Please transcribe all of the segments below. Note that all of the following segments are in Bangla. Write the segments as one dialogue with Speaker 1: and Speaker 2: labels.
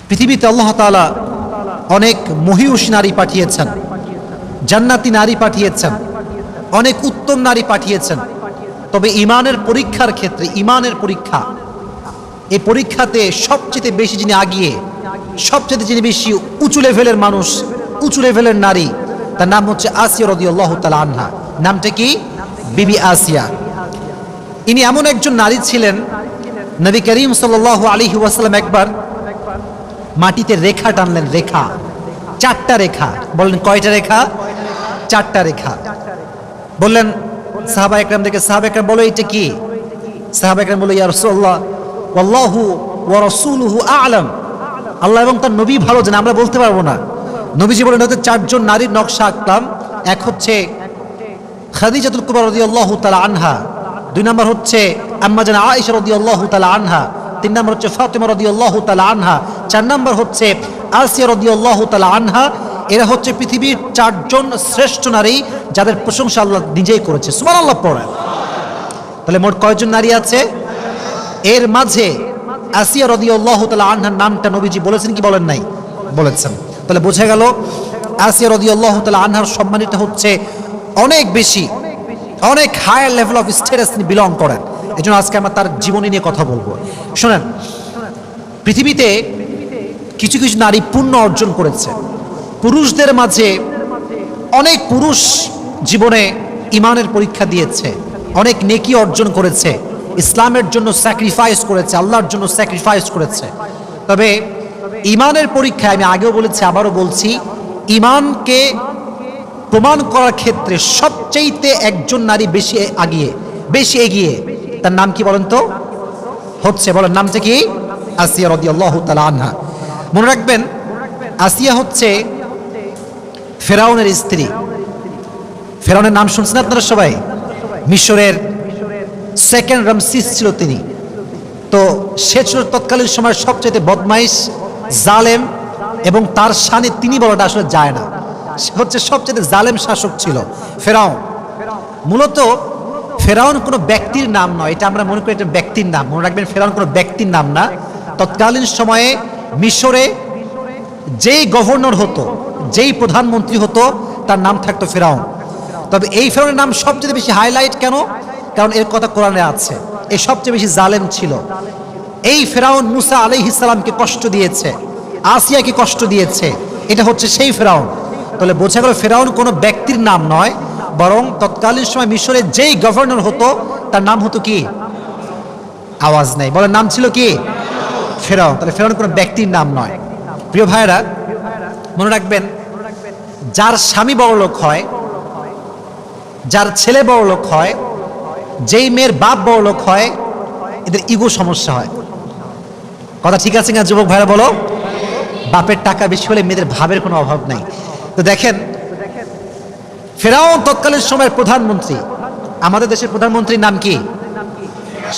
Speaker 1: পৃথিবীতে আল্লাহ তাআলা অনেক মহিয়সী নারী পাঠিয়েছেন, জান্নাতি নারী পাঠিয়েছেন, অনেক উত্তম নারী পাঠিয়েছেন। তবে ঈমানের পরীক্ষার ক্ষেত্রে, ঈমানের পরীক্ষা, এই পরীক্ষাতে সবচেয়ে বেশি যিনি আগিয়ে, সবচেয়ে যিনি বেশি উঁচু লেভেলের মানুষ, উঁচু লেভেলের নারী, তার নাম হচ্ছে আসিয়া রাদিয়াল্লাহু তাআলা আনহা। নামটা কি? বিবি আসিয়া। ইনি এমন একজন নারী ছিলেন, নবী করিম সাল্লাল্লাহু আলাইহি ওয়াসাল্লাম একবার মাটিতে রেখা টানলেন, রেখা, 4টা রেখা। বললেন কয়টা রেখা? 4টা রেখা। বললেন সাহাবা একরামদেরকে, সাহাবা একরাম বলো এটা কি? সাহাবা একরাম বলল, ইয়া রাসূলুল্লাহ ওয়াল্লাহু ওয়া রাসূলুহু আ'লাম, আল্লাহ এবং তার নবী ভালো জানেন, আমরা বলতে পারবো না। নবীজি বলেন হয়তো 4জন নারীর নকশা আঁকলাম। এক হচ্ছে খাদিজাতুল কুবরা রাদিয়াল্লাহু তাআলা আনহা, 2 নম্বর হচ্ছে আম্মা জান আয়েশা রাদিয়াল্লাহু তাআলা আনহা, 3 নম্বর হচ্ছে ফাতিমা রাদিয়াল্লাহু তাআলা আনহা, 4 নম্বর হচ্ছে আসিয়া রাদিয়াল্লাহু তাআলা আনহা। এরা হচ্ছে পৃথিবীর 4জন শ্রেষ্ঠ নারী, যাদের প্রশংসা আল্লাহ নিজেই করেছে। সুবহানাল্লাহ পড়েন। তাহলে মোট কয়জন নারী আছে? এর মাঝে আসিয়া রাদিয়াল্লাহু তাআলা আনহার নামটা নবীজি বলেছেন কি বলেন নাই? বলেছেন। তাহলে বোঝা গেল আসিয়া রাদিয়াল্লাহু তাআলা আনহার সম্মানিত হচ্ছে অনেক বেশি, অনেক হায়ার লেভেল অফ স্ট্যাটাস তিনি বিলং করেন। এজন্য আজকে আমরা তার জীবনী নিয়ে কথা বলবো। শোনেন, পৃথিবীতে কিছু কিছু নারী পুণ্য অর্জন করেছে। পুরুষদের মাঝে অনেক পুরুষ জীবনে ঈমানের পরীক্ষা দিয়েছে, অনেক নেকি অর্জন করেছে, ইসলামের জন্য স্যাক্রিফাইস করেছে, আল্লাহর জন্য স্যাক্রিফাইস করেছে। তবে ঈমানের পরীক্ষায় আমি আগেও বলেছি, আবারও বলছি, ঈমানকে প্রমাণ করার ক্ষেত্রে সবচেয়ে একজন নারী বেশি এগিয়ে, তার নাম কি বলেন তো? হচ্ছে, বলেন নামটা কি? আসিয়া রাদিয়াল্লাহু তাআলা আনহা। মনে রাখবেন, আসিয়া হচ্ছে ফেরাউনের স্ত্রী। ফেরাউনের নাম শুনছেন আপনারা সবাই? মিশরের 2nd রামসিস ছিল তিনি। তো সে ছিল তৎকালীন সময়ের সবচেয়ে বদমাইশ, জালেম, এবং তার শানে তিনি বলাটা আসলে যায় না। সে হচ্ছে সবচেয়ে জালেম শাসক ছিল ফেরাউন। মূলত ফেরাউন কোনো ব্যক্তির নাম নয়, এটা আমরা মনে করি এটা ব্যক্তির নাম। মনে রাখবেন, ফেরাউন কোনো ব্যক্তির নাম না। তৎকালীন সময়ে মিশরে যেই গভর্নর হতো, যেই প্রধানমন্ত্রী হতো, তার নাম থাকতো ফেরাউন। তবে এই ফেরাউনের নাম সবচেয়ে বেশি হাইলাইট কেন? কারণ এর কথা কোরআনে আছে। এই সবচেয়ে বেশি জালেম ছিল এই ফেরাউন। মুসা আলাইহিস সালামকে কষ্ট দিয়েছে, আসিয়াকে কষ্ট দিয়েছে, এটা হচ্ছে সেই ফেরাউন। তাহলে বোঝা গেল ফেরাউন কোনো ব্যক্তির নাম নয়, বরং তৎকালীন সময় মিশরে যেই গভর্নর হতো তার নাম হতো কি? আওয়াজ নাই, বলেন নাম ছিল কি? ফেরাউন। তাহলে ফেরাউন কোনো ব্যক্তির নাম নয়। প্রিয় ভাইরা, মনে রাখবেন, যার স্বামী বড়লোক হয়, যার ছেলে বড়লোক হয়, যেই মেয়ের বাপ বড়লোক হয়, এদের ইগো সমস্যা হয়। কথা ঠিক আছে না যুবক ভাইরা? বলো, বাপের টাকা বেশি হলে মেয়েদের ভাবের কোনো অভাব নাই। তো দেখেন, ফেরাউন তৎকালীন সময়ের প্রধানমন্ত্রী। আমাদের দেশের প্রধানমন্ত্রীর নাম কি?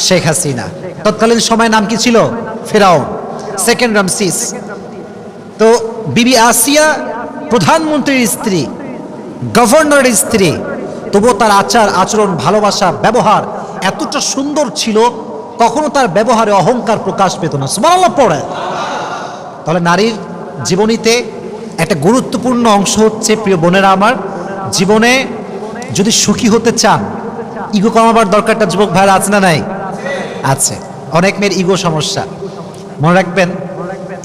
Speaker 1: শেখ হাসিনা। তৎকালীন সময় নাম কি ছিল? ফেরাউন, 2nd রামসিস। তো বিবি আসিয়া প্রধানমন্ত্রীর স্ত্রী, গভর্নরের স্ত্রী, তবুও তার আচার আচরণ, ভালোবাসা, ব্যবহার এতটা সুন্দর ছিল, কখনো তার ব্যবহারে অহংকার প্রকাশ পেত না। সুবহানাল্লাহ পড়ে। তাহলে নারীর জীবনীতে একটা গুরুত্বপূর্ণ অংশ হচ্ছে, প্রিয় বোনেরা আমার, জীবনে যদি সুখী হতে চান, ইগো কমাবার দরকারটা যুবক ভাইরা আছে না নাই? আছে। অনেক মেয়ের ইগো সমস্যা। মনে রাখবেন,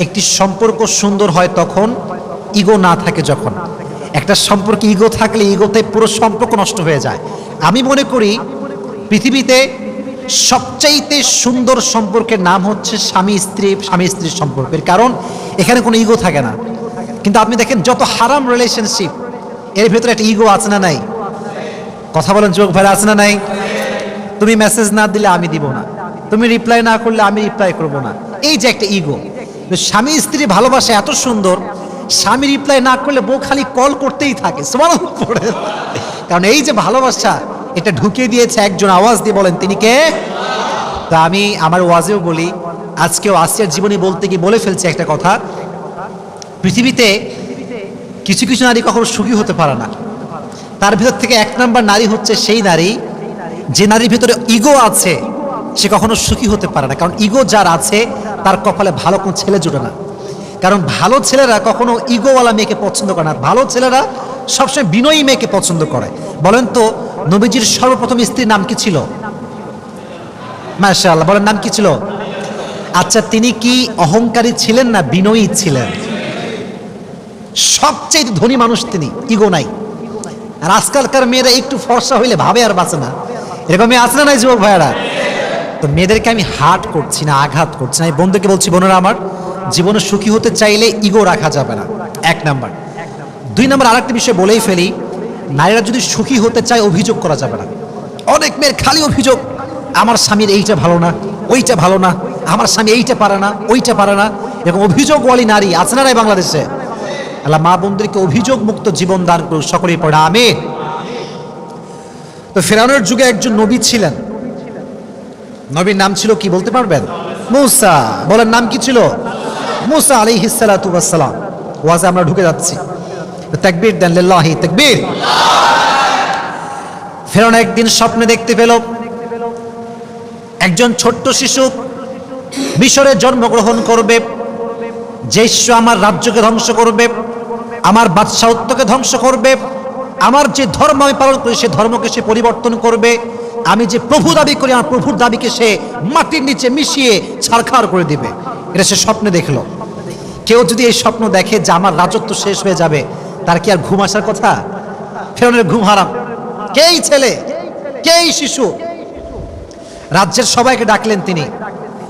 Speaker 1: একটি সম্পর্ক সুন্দর হয় তখন, ইগো না থাকে যখন। একটা সম্পর্কে ইগো থাকলে ইগোতে পুরো সম্পর্ক নষ্ট হয়ে যায়। আমি মনে করি পৃথিবীতে সবচাইতে সুন্দর সম্পর্কের নাম হচ্ছে স্বামী স্ত্রীর সম্পর্কের, কারণ এখানে কোনো ইগো থাকে না। কিন্তু আপনি দেখেন, যত হারাম রিলেশনশিপ, এর ভেতরে একটা ইগো আছে না নাই? কথা বলেন যুবক ভাইরা, আছে না নাই? তুমি মেসেজ না দিলে আমি দিব না, তুমি রিপ্লাই না করলে আমি রিপ্লাই করব না, এই যে একটা ইগো। স্বামী স্ত্রী ভালোবাসা এত সুন্দর, স্বামী রিপ্লাই না করলে বউ খালি কল করতেই থাকে। সুবহানাল্লাহ পড়ে। কারণ এই যে ভালোবাসা, এটা ঢুকিয়ে দিয়েছে একজন। আওয়াজ দিয়ে বলেন তিনি কে? তা আমি আমার ওয়াজেও বলি, আজকেও আসিয়ার জীবনী বলতে গিয়ে বলে ফেলছি একটা কথা। পৃথিবীতে কিছু কিছু নারী কখনো সুখী হতে পারে না। তার ভিতর থেকে 1 নম্বর নারী হচ্ছে সেই নারী, যে নারীর ভিতরে ইগো আছে, সে কখনো সুখী হতে পারে না। কারণ ইগো যার আছে, তার কপালে ভালো কোনো ছেলে জুটে না। কারণ ভালো ছেলেরা কখনো ইগোওয়ালা মেয়েকে পছন্দ করে না, ভালো ছেলেরা সবসময় বিনয়ী মেয়েকে পছন্দ করে। বলেন তো নবীজির সর্বপ্রথম স্ত্রীর নাম কি ছিল? মাশাআল্লাহ, বলেন নাম কি ছিল? আচ্ছা, তিনি কি অহংকারী ছিলেন না বিনয়ী ছিলেন? সবচেয়ে ধনী মানুষ তিনি, ইগো নাই। আর আজকালকার মেয়েরা একটু ফর্সা হইলে ভাবে আর বাঁচে না, এরকম মেয়ে আছে না নাই যুবক ভাইয়েরা? তো মেয়েদেরকে আমি হার্ট করছি না, আঘাত করছি না, আমি বন্ধুকে বলছি বোনেরা আমার, জীবনে সুখী হতে চাইলে ইগো রাখা যাবে না, 1 নাম্বার। 2 নাম্বার আরেকটা বিষয় বলেই ফেলি, নারীরা যদি সুখী হতে চায় অভিযোগ করা যাবে না। অনেক মেয়ের খালি অভিযোগ, আমার স্বামীর এইটা ভালো না, ওইটা ভালো না, আমার স্বামী এইটা পারে না, ওইটা পারে না, এরকম অভিযোগওয়ালী নারী আছে না নাই বাংলাদেশে? আল্লাহ মা বোনদেরকে অভিযোগ মুক্ত জীবন দান করুক, সকলেই পড়া আমিন। তো ফেরাউনের যুগে একজন নবী ছিলেন, নবীর নাম ছিল কি বলতে পারবেন? মূসা। বলেন নাম কি ছিল? মূসা আলাইহিস সালাতু ওয়াস সালাম। ওয়াজে আমরা ঢুকে যাচ্ছি, তাকবীর দেন, লিল্লাহি তাকবীর। ফেরাউন একদিন স্বপ্নে দেখতে পেল একজন ছোট্ট শিশু মিশরে জন্মগ্রহণ করবে, যে শিশু আমার রাজ্যকে ধ্বংস করবে, আমার বাদশাহত্বকে ধ্বংস করবে, আমার যে ধর্ম আমি পালন করি সে ধর্মকে সে পরিবর্তন করবে, আমি যে প্রভু দাবি করি আমার প্রভুর দাবিকে সে মাটির নিচে মিশিয়ে ছারখার করে দিবে। এটা সে স্বপ্নে দেখলো। কেউ যদি এই স্বপ্ন দেখে যে আমার রাজত্ব শেষ হয়ে যাবে, তার কি আর ঘুম আসার কথা? ফেরাউনের ঘুম হারাম। কেই ছেলে, কেই শিশু, রাজ্যের সবাইকে ডাকলেন তিনি।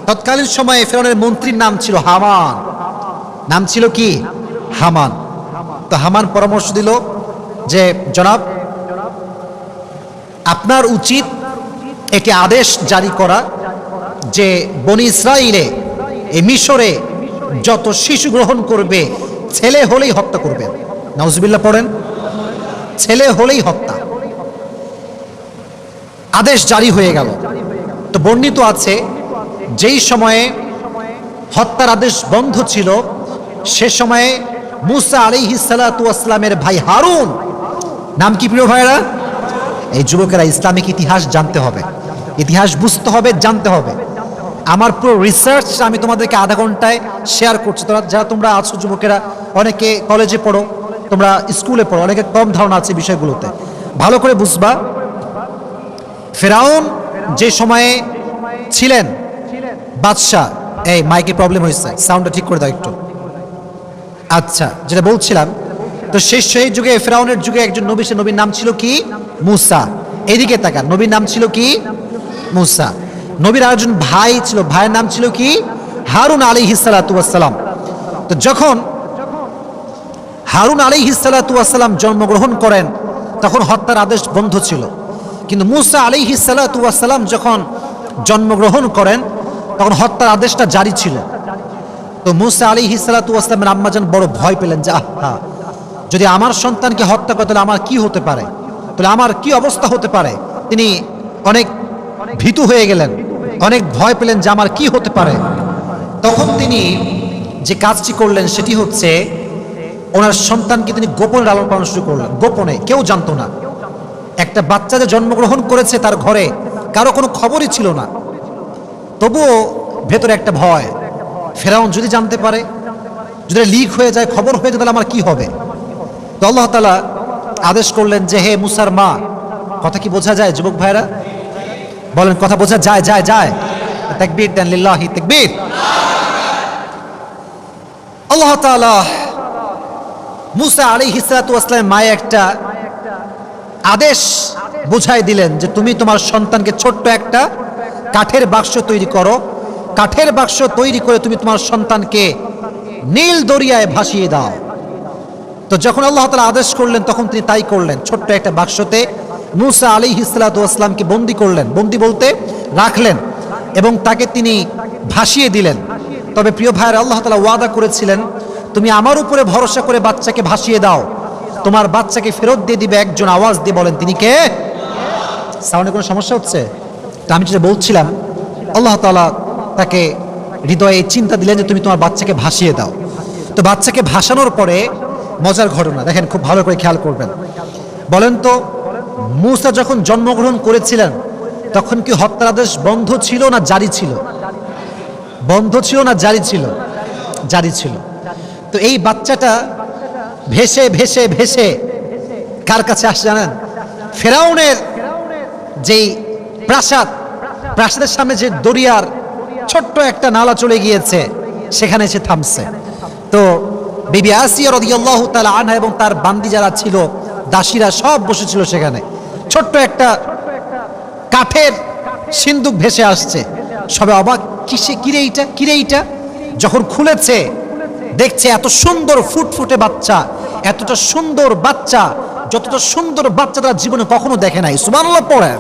Speaker 1: তৎকালীন সময়ে ফেরাউনের মন্ত্রীর নাম ছিল হামান। নাম ছিল কি? হামান। তো হামান পরামর্শ দিল যে জনাব, আপনার উচিত একটি আদেশ জারি করা যে বনি ইসরাইলে এই মিশরে যত শিশু গ্রহণ করবে ছেলে হলেই হত্যা করবেন। নাউজুবিল্লাহ পড়েন, ছেলে হলেই হত্যা। আদেশ জারি হয়ে গেল। তো বর্ণিত আছে যেই সময়ে হত্যার আদেশ বন্ধ ছিল সে সময়ে মূসা আলাইহিস সালাতু ওয়াস সালামের ভাই হারুন, নাম কি প্রিয় ভাইরা? এই যুবকেরা ইসলামিক ইতিহাস জানতে হবে, ইতিহাস বুঝতে হবে, জানতে হবে। আমার পুরো রিসার্চ আমি তোমাদেরকে আধা ঘন্টায় শেয়ার করছি। যারা তোমরা আছো যুবকেরা, অনেকে কলেজে পড়ো, তোমরা স্কুলে পড়ো, অনেকে কম ধারণা আছে বিষয়গুলোতে, ভালো করে বুঝবা। ফেরাউন যে সময়ে ছিলেন বাদশাহ, এই মাইকে প্রবলেম হয়েছে, সাউন্ডটা ঠিক করে দাও একটু। আচ্ছা, যেটা বলছিলাম, তো সেই যুগে ফেরাউনের যুগে একজন নবী, সে নবীর নাম ছিল কি? মূসা। এদিকে তাকান, নবীর নাম ছিল কি? মূসা। নবীর আরেকজন ভাই ছিল, ভাইয়ের নাম ছিল কি? হারুন আলাইহিস সালাতু ওয়াস সালাম। তো যখন হারুন আলাইহিস সালাতু ওয়াস সালাম জন্মগ্রহণ করেন তখন হত্যার আদেশ বন্ধ ছিল, কিন্তু মূসা আলাইহিস সালাতু ওয়াস সালাম যখন জন্মগ্রহণ করেন তখন হত্যার আদেশটা জারি ছিল। তো মূসা আলাইহিস সালাতু ওয়াস সালামের আম্মাজান বড় ভয় পেলেন যে আহা, যদি আমার সন্তানকে হত্যা করে তাহলে আমার কি হতে পারে, তাহলে আমার কি অবস্থা হতে পারে। তিনি অনেক ভীতু হয়ে গেলেন, অনেক ভয় পেলেন যে আমার কি হতে পারে। তখন তিনি যে কাজটি করলেন সেটি হচ্ছে ওনার সন্তানকে তিনি গোপনে লালন পালন শুরু করলেন, গোপনে, কেউ জানতো না। একটা বাচ্চা যে জন্মগ্রহণ করেছে তার ঘরে কারো কোনো খবরই ছিল না, তবুও ভেতরে একটা ভয়, ফেরাউন যদি জানতে পারে, যদি লিক হয়ে যায়, খবর হয়ে যায়, তাহলে আমার কি হবে। তো আল্লাহ তাআলা আদেশ করলেন যে হে মূসার মা, কথা কি বোঝা যায় যুবক ভাইরা? বলেন কথা বোঝা যায়? যায় যায় তাকবীর দেন, লিল্লাহি তাকবীর। আল্লাহ তাআলা মূসা আলাইহিস সালাতু ওয়াস সালামের মায়ে একটা আদেশ বুঝাই দিলেন যে তুমি তোমার সন্তানকে ছোট্ট একটা কাঠের বাক্স তৈরি করো, কাঠের বাক্স তৈরি করে তুমি তোমার সন্তানকে নীল দরিয়ায় ভাসিয়ে দাও। তো যখন আল্লাহ তাআলা আদেশ করলেন তখন তিনি তাই করলেন। ছোট্ট একটা বাক্সতে মূসা আলাইহিস সালাতু ওয়াস সালামকে বন্দী করলেন, বন্দী বলতে রাখলেন, এবং তাকে তিনি ভাসিয়ে দিলেন। তবে প্রিয় ভাইয়েরা, আল্লাহ তাআলা ওয়াদা করেছিলেন তুমি আমার উপরে ভরসা করে বাচ্চাকে ভাসিয়ে দাও, তোমার বাচ্চাকে ফেরত দিয়ে দিবে একজন। আওয়াজ দিয়ে বলেন তিনি কে? সাউন্ডে কোনো সমস্যা হচ্ছে? তো আমি যেটা বলছিলাম, আল্লাহ তাআলা তাকে হৃদয়ে চিন্তা দিলেন যে তুমি তোমার বাচ্চাকে ভাসিয়ে দাও। তো বাচ্চাকে ভাসানোর পরে মজার ঘটনা দেখেন, খুব ভালো করে খেয়াল করবেন। বলেন তো মূসা যখন জন্মগ্রহণ করেছিলেন তখন কি হত্যার আদেশ বন্ধ ছিল না জারি ছিল? বন্ধ ছিল না জারি ছিল? জারি ছিল। তো এই বাচ্চাটা ভেসে ভেসে ভেসে কার কাছে আসে জানেন? ফেরাউনের যেই প্রাসাদের সামনে যে দরিয়ার ছোট্ট একটা নালা চলে গিয়েছে, সেখানে এসে থামছে। তো বিবি আসিয়া রাদিয়াল্লাহু তাআলা আনহা এবং তার বান্দি যারা ছিল, দাসীরা সব বসেছিল সেখানে। ছোট্ট একটা কাঠের সিন্দুক ভেসে আসছে, সবে অবাক, কিরে এইটা। যখন খুলেছে দেখছে এত সুন্দর ফুটফুটে বাচ্চা, এতটা সুন্দর বাচ্চা, যতটা সুন্দর বাচ্চা তারা জীবনে কখনো দেখে নাই। সুবহানাল্লাহ পড়ে।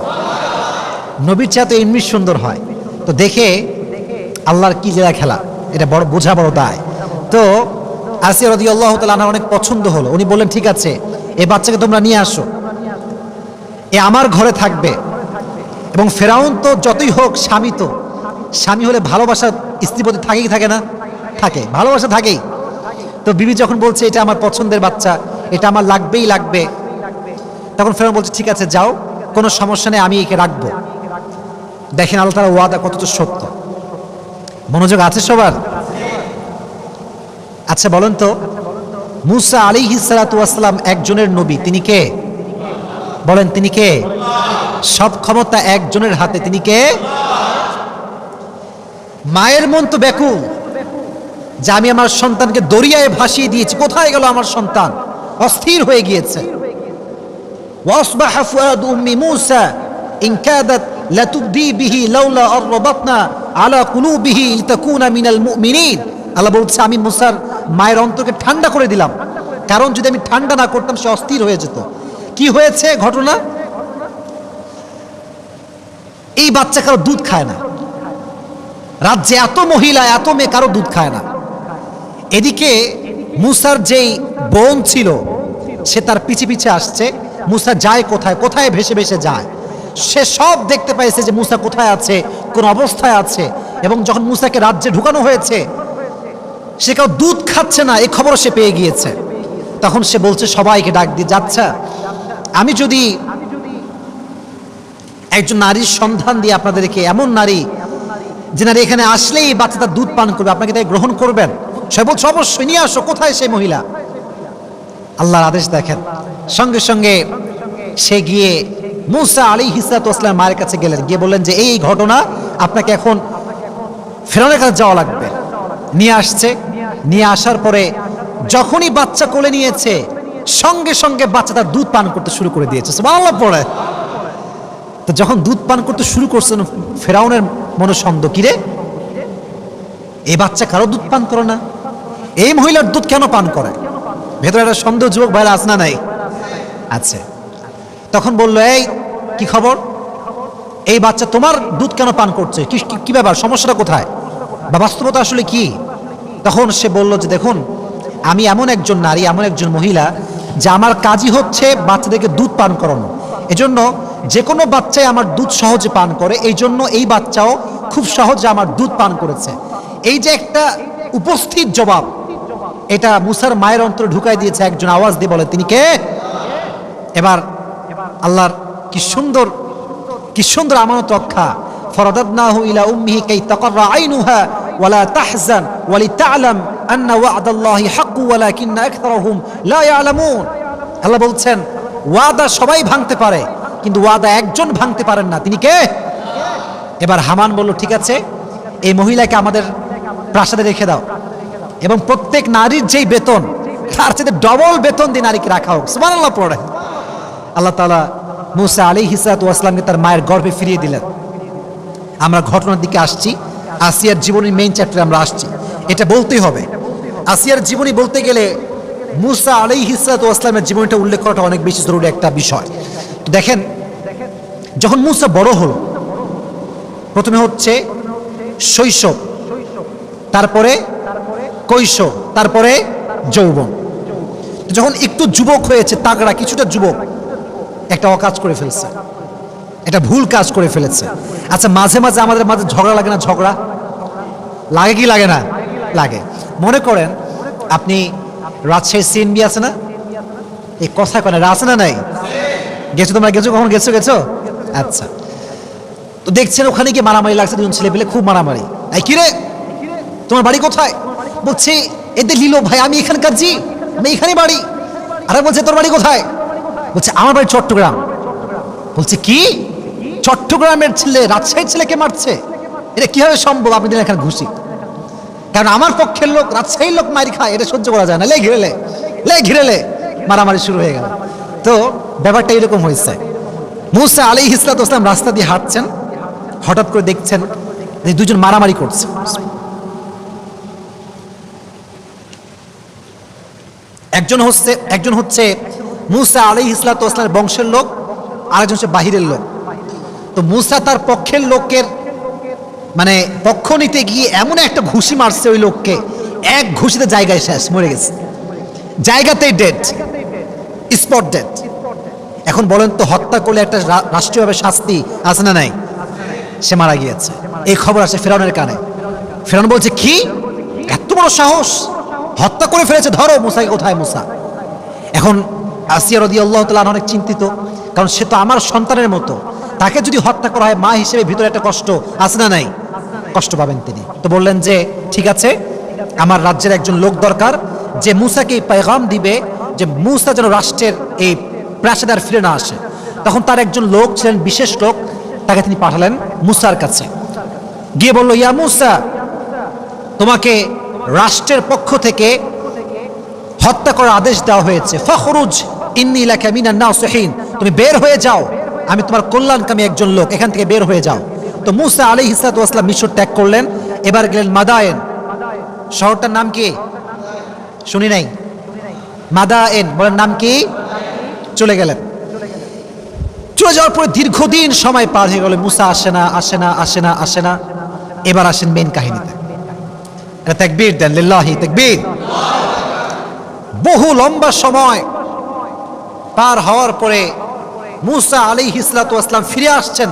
Speaker 1: নবীর চেয়ে তো এমনি সুন্দর হয়। তো দেখে আল্লাহর কি লীলা খেলা, এটা বড় বোঝা, বড় দায়। তো আসিয়া রাদিয়াল্লাহু তাআলা আনহা অনেক পছন্দ হলো। উনি বললেন, ঠিক আছে, এই বাচ্চাকে তোমরা নিয়ে আসো, এ আমার ঘরে থাকবে। এবং ফেরাউন তো যতই হোক স্বামী হলে ভালোবাসা স্ত্রীর প্রতি থাকে কি থাকে না? থাকে, ভালোবাসা থাকেই। তো বিবি যখন বলছে এটা আমার পছন্দের বাচ্চা, এটা আমার লাগবেই লাগবে, তখন ফেরাউন বলছে ঠিক আছে যাও, কোনো সমস্যা নেই, আমি একে রাখবো। দেখেন আল্লাহ তাআলার ওয়াদা কতটা সত্য। মনোযোগ আছে সবার? আচ্ছা বলেন তো, মুসা আলাইহিস সালাতু ওয়াস সালাম একজনের নবী, তিনি কে? বলেন তিনি কে? সব ক্ষমতা একজনের হাতে, তিনি কে? মায়ের মন তো ব্যাকুল যে আমি আমার সন্তানকে দরিয়ায় ভাসিয়ে দিয়েছি, কোথায় গেল আমার সন্তান? অস্থির হয়ে গিয়েছে। ওয়াসবাহা ফুআদু উম্মি মূসা ইন কাদাত লাতুবদি বিহি লাউলা আরবাতনা আলা কুলুবিহি লিতাকুনা মিনাল মুমিনিন। আল্লাহ বলছে আমি মুসার মায়ের অন্তরকে ঠান্ডা করে দিলাম, কারণ যদি আমি ঠান্ডা না করতাম সে অস্থির হয়ে যেত। কি হয়েছে ঘটনা? এই বাচ্চা কারো দুধ খায় না, রাজ্যে এত মহিলা এত মেয়ে, কারো দুধ খায় না। এদিকে মুসার যেই বোন ছিল সে তার পিছে পিছে আসছে। মুসা যায় কোথায়, কোথায় ভেসে ভেসে যায়, সে সব দেখতে পাইছে যে মুসা কোথায় আছে, কোন অবস্থায় আছে। এবং যখন মুসাকে রাজ্যে ঢুকানো হয়েছে, সে কেউ দুধ খাচ্ছে না এই খবর সে পেয়ে গিয়েছে। তখন সে বলছে সবাইকে ডাক দিয়ে, যাচ্ছে আমি যদি একজন নারীর সন্ধান দিয়ে আপনাদেরকে, এমন নারী যে নারী এখানে আসলেই বাচ্চা তার দুধ পান করবে, আপনাকে তাই গ্রহণ করবেন? সে বলছে অবশ্যই, নিয়ে আসো। কোথায় সেই মহিলা? আল্লাহর আদেশ দেখেন, সঙ্গে সঙ্গে সে গিয়ে মুসা আলাইহিস সালাতু ওয়াস সালামের মায়ের কাছে গেলেন, গিয়ে বললেন যে এই ঘটনা, আপনাকে এখন ফেরাউনের কাছে যাওয়া লাগবে। নিয়ে আসছে। নিয়ে আসার পরে যখনই বাচ্চা কোলে নিয়েছে, সঙ্গে সঙ্গে বাচ্চা তার দুধ পান করতে শুরু করে দিয়েছে। সুবহানাল্লাহ পড়ে। তো যখন দুধ পান করতে শুরু করছেন, ফেরাউনের মনে সন্দেহ, কিরে এই বাচ্চা কারো দুধ পান করে না, এই মহিলার দুধ কেন পান করে? ভেতরে একটা সন্দেহ যুবক ভাইরা আছে না নাই? আছে। তখন বললো, এই কি খবর, এই বাচ্চা তোমার দুধ কেন পান করছে, কি ব্যাপার, সমস্যাটা কোথায়, বা বাস্তবতা আসলে কি? তখন সে বলল যে দেখুন, আমি এমন একজন নারী, এমন একজন মহিলা যে আমার কাজই হচ্ছে বাচ্চাদেরকে দুধ পান করানো। এজন্য যে কোনো বাচ্চাই আমার দুধ সহজে পান করে, এই জন্য এই বাচ্চাও খুব সহজে আমার দুধ পান করেছে। এই যে একটা উপস্থিত জবাব, এটা মুসার মায়ের অন্তরে ঢুকাই দিয়েছে। একজন আওয়াজ দিয়ে বলে, তিনি কে? এবার আল্লাহর কি সুন্দর আমানত রক্ষা। ফরাদাদনাহু ইলা উম্মিহি কাই তাকাররা আইনুহা ওয়ালা তাহজান ওয়ালিতা'লাম আন্না ওয়া'দাল্লাহি হাক্কু ওয়ালাকিন্না আকতারাহুম লা ইয়ালামুন। আল্লাহ বলছেন, ওয়াদা সবাই ভাঙতে পারে, কিন্তু ওয়াদা একজন ভাঙতে পারেন না, তিনি কে? এবার হামান বলল, ঠিক আছে, এই মহিলাকে আমাদের প্রাসাদে রেখে দাও, এবং প্রত্যেক নারীর যেই বেতন, তার সাথে ডবল বেতন দিয়ে নারীকে রাখা হোক। সুবহানাল্লাহ পড়ে। আল্লাহ তাআলা মুসা আলাইহিস সালাতু ওয়াস সালামকে তার মায়ের গর্ভে ফিরিয়ে দিলেন। আমরা ঘটনার দিকে আসছি, আসিয়ার জীবনের মেইন চ্যাপ্টারে আমরা আসছি। এটা বলতেই হবে, আসিয়ার জীবনী বলতে গেলে মুসা আলাইহিস সালাতু ওয়াস সালামের জীবনটা উল্লেখ করাটা অনেক বেশি জরুরি একটা বিষয়। দেখেন, যখন মুসা বড় হলো, প্রথমে হচ্ছে শৈশব, তারপরে কৈশোর, তারপরে যৌবন। যখন একটু যুবক হয়েছে, তাগড়া কিছুটা যুবক, একটা অকাজ করে ফেলছে, একটা ভুল কাজ করে ফেলেছে। আচ্ছা, মাঝে মাঝে আমাদের মাঝে ঝগড়া লাগে না? ঝগড়া লাগে কি লাগে না? লাগে। মনে করেন আপনি রাজশাহী সিএনবি আছে না, এই কথা কেন আছে না নাই? গেছো তোমরা? গেছো? কখন গেছো? আচ্ছা, তো দেখছেন ওখানে গিয়ে মারামারি লাগছে, দুজন ছেলে পেলে খুব মারামারি। এই কিরে, তোমার বাড়ি কোথায়? বলছি এদের লিলো ভাই আমি এখানকার জি, আমি এখানে বাড়ি। আরে বলছে তোর বাড়ি কোথায়? বলছে আমার বাড়ি চট্টগ্রাম। বলছে কি চট্টগ্রামের ছেলে রাজশাহীর ছেলেকে মারছে? এটা কিভাবে সম্ভব? আপনি দিলেন এখানে ঘুষি। কারণ আমার পক্ষের লোক রাজশাহীর লোক মারি খায়, এটা সহ্য করা যায় না। লে ঘিরেলে মারামারি শুরু হয়ে গেল। তো ব্যাপারটা এরকম হয়েছে। মুসা আলাইহিস সালাম রাস্তা দিয়ে হাঁটছেন, হঠাৎ করে দেখছেন যে দুজন মারামারি করছে। একজন হচ্ছে মুসা আলাইহিস সালামের বংশের লোক, আরেকজন হচ্ছে বাহিরের লোক। তো মুসা তার পক্ষের লোকের মানে পক্ষ নিতে গিয়ে এমন একটা ঘুষি মারছে ওই লোককে, এক ঘুষিতে জায়গায় শেষ, মরে গেছে, জায়গাতেই ডেড, স্পট ডেড। এখন বলেন তো হত্যা করলে একটা রাষ্ট্রীয়ভাবে শাস্তি আছে না নাই? সে মারা গিয়েছে। এই খবর আসে ফেরাউনের কানে। ফেরাউন বলছে কি এত বড় সাহস, হত্যা করে ফেলেছে, ধরো মুসাকে। কোথায় মুসা? এখন আসিয়া রাদিয়াল্লাহু তাআলা অনেক চিন্তিত, কারণ সে তো আমার সন্তানের মতো, তাকে যদি হত্যা করা হয় মা হিসেবে ভিতরে একটা কষ্ট আছে না নাই? কষ্ট পাবেন তিনি। তো বললেন যে ঠিক আছে, আমার রাজ্যের একজন লোক দরকার যে মুসাকে পেগাম দিবে যে মুসা যেন রাষ্ট্রের এই প্রাসাদে আর ফিরে না আসে। তখন তার একজন লোক ছিলেন, বিশেষ লোক, তাকে তিনি পাঠালেন মুসার কাছে। গিয়ে বলল, ইয়া মুসা, তোমাকে রাষ্ট্রের পক্ষ থেকে হত্যা করার আদেশ দেওয়া হয়েছে। ফখরুজ ইন্নী লাকা মিনান নাসিহিন, তুমি বের হয়ে যাও, আমি তোমার কল্যাণকামী একজন লোক, এখান থেকে বের হয়ে যাও। তো মুসা আলাইহিস সালাম মিশর ত্যাগ করলেন, এবার গেলেন মাদায়েন। শহরটার নাম কি শুনি নাই? মাদায়েন। বলেন নাম কি? চলে গেলেন। চলে যাওয়ার পরে দীর্ঘদিন সময় পার হয়ে গেল, মুসা আসে না। এবার আসেন মেইন কাহিনীতে। তাকবীর দেন, লিল্লাহি তাকবীর। বহু লম্বা সময় পার হওয়ার পরে মুসা আলাইহিস সালাম ফিরে আসছেন,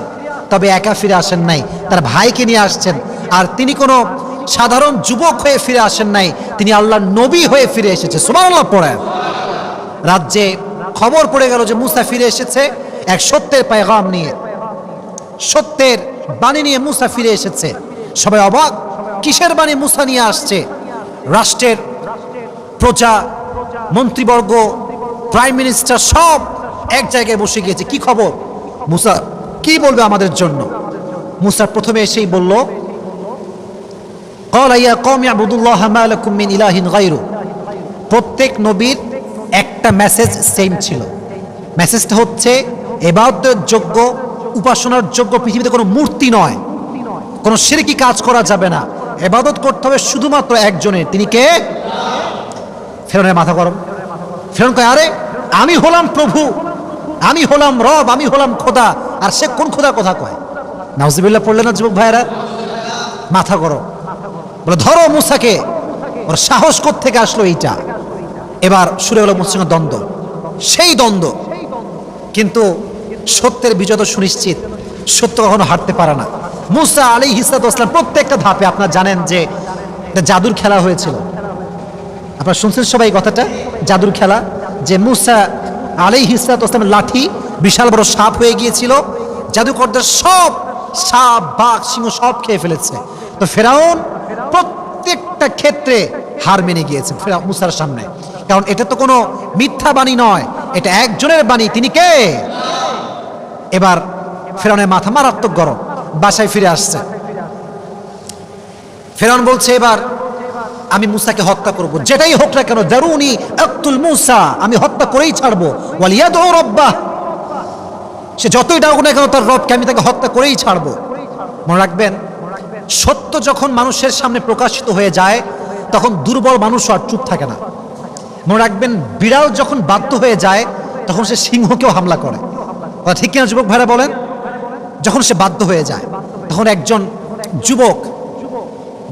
Speaker 1: তবে একা ফিরে আসেন নাই, তার ভাইকে নিয়ে আসছেন। আর তিনি কোনো সাধারণ যুবক হয়ে ফিরে আসেন নাই, তিনি আল্লাহর নবী হয়ে ফিরে এসেছে। সুবহানাল্লাহ পড়েন। রাজ্যে খবর পড়ে গেল যে মুসা ফিরে এসেছে এক সত্যের পেগাম নিয়ে, সত্যের বাণী নিয়ে মুসা ফিরে এসেছে। সবাই অবাক, কিসের বাণী মুসা নিয়ে আসছে? রাষ্ট্রের প্রজা, মন্ত্রীবর্গ, প্রাইম মিনিস্টার সব এক জায়গায় বসে গিয়েছে। কি খবর? মুসা কি বলবে আমাদের জন্য? মুসা প্রথমে এসেই বলল, ক্বালা ইয়া কওমি ইবুদুল্লাহা মা লাকুম মিন ইলাহিন গায়রু। প্রত্যেক নবীর একটা মেসেজ সেম ছিল। মেসেজটা হচ্ছে ইবাদতের যোগ্য, উপাসনার যোগ্য পৃথিবীতে কোনো মূর্তি নয়, কোনো শিরকি কাজ করা যাবে না, ইবাদত করতে হবে শুধুমাত্র একজনের। তিনি কে? ফেরাউনের মাথা গরম। ফেরাউন কয়, আরে আমি হলাম প্রভু, আমি হলাম রব, আমি হলাম খোদা, আর সে কোন খোদার কথা কয়? নাউজুবিল্লাহ পড়লেন না যুবক ভাইয়েরা? মাথা গরম। বলে ধরো মুসাকে। ওর সাহস কোত্থেকে আসলো এইটা? এবার শুরু হলো মুসার সঙ্গে দ্বন্দ্ব, সেই দ্বন্দ্ব। কিন্তু সত্যের বিজয় তো সুনিশ্চিত, সত্য কখনো হারতে পারে না। মুসা আলাইহিস সালাম প্রত্যেকটা ধাপে, আপনারা জানেন যে জাদুর খেলা হয়েছিল, আপনারা শুনছেন সবাই কথাটা, জাদুর খেলা, যে মুসা আলাইহিস সালামের লাঠি বিশাল বড় সাপ হয়ে গিয়েছিল, জাদুকরদের সব সাপ, বাঘ, সিংহ সব খেয়ে ফেলেছে। তো ফেরাউন প্রত্যেকটা ক্ষেত্রে হার মেনে গিয়েছে মুসার সামনে, কারণ এটা তো কোনো মিথ্যা বাণী নয়, এটা একজনের বাণী। তিনি কে? এবার ফেরাউনের মাথা মারাত্মক গরম, বাসায় ফিরে আসছে। ফেরাউন বলছে, এবার আমি মুসাকে হত্যা করব, যেটাই হোক না কেন, দারুনি আক্তুল মুসা, আমি হত্যা করেই ছাড়বো। ওয়ালিয়াদু রাব্বাহ, সে যতই ডাকুক না কেন তার রবকে, আমি তাকে হত্যা করেই ছাড়বো। মনে রাখবেন, সত্য যখন মানুষের সামনে প্রকাশিত হয়ে যায় তখন দুর্বল মানুষ আর চুপ থাকে না। মনে রাখবেন, বিড়াল যখন বাধ্য হয়ে যায় তখন সে সিংহকেও হামলা করে। ঠিক কিনা যুবক ভাইরা বলেন? যখন সে বাধ্য হয়ে যায় তখন একজন যুবক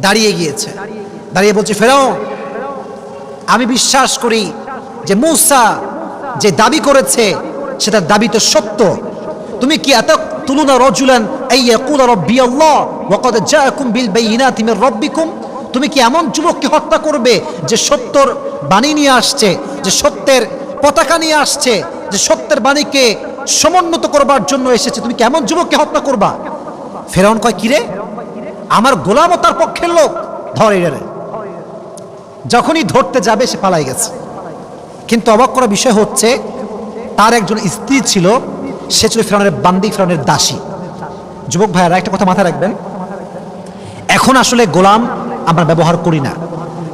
Speaker 1: দাঁড়িয়ে গিয়েছে, দাঁড়িয়ে বলছে, ফেরাউন, আমি বিশ্বাস করি যে মুসা যে দাবি করেছে সেটা দাবি তো সত্য। তুমি কি আতাকতুলুনা রাজুলান আইয়াকুলা রাব্বি আল্লাহ ওয়া ক্বাদ জাআকুম বিল বাইয়িনাতি মির রাব্বিকুম? তুমি কি এমন যুবককে হত্যা করবে যে সত্যর বাণী নিয়ে আসছে, যে সত্যের পতাকা নিয়ে আসছে, যে সত্যের বাণীকে সমুন্নত করবার জন্য এসেছে? তুমি কি এমন যুবককে হত্যা করবা? ফেরাউন কয়, কিরে, আমার গোলামও তার পক্ষের লোক, ধর এরে। যখনই ধরতে যাবে সে পালাই গেছে। কিন্তু অবাক করা বিষয় হচ্ছে তার একজন স্ত্রী ছিল, সে ছিল ফিরআউনের বান্দি, ফিরআউনের দাসী। যুবক ভাইয়ারা একটা কথা মাথায় রাখবেন, এখন আসলে গোলাম আমরা ব্যবহার করি না,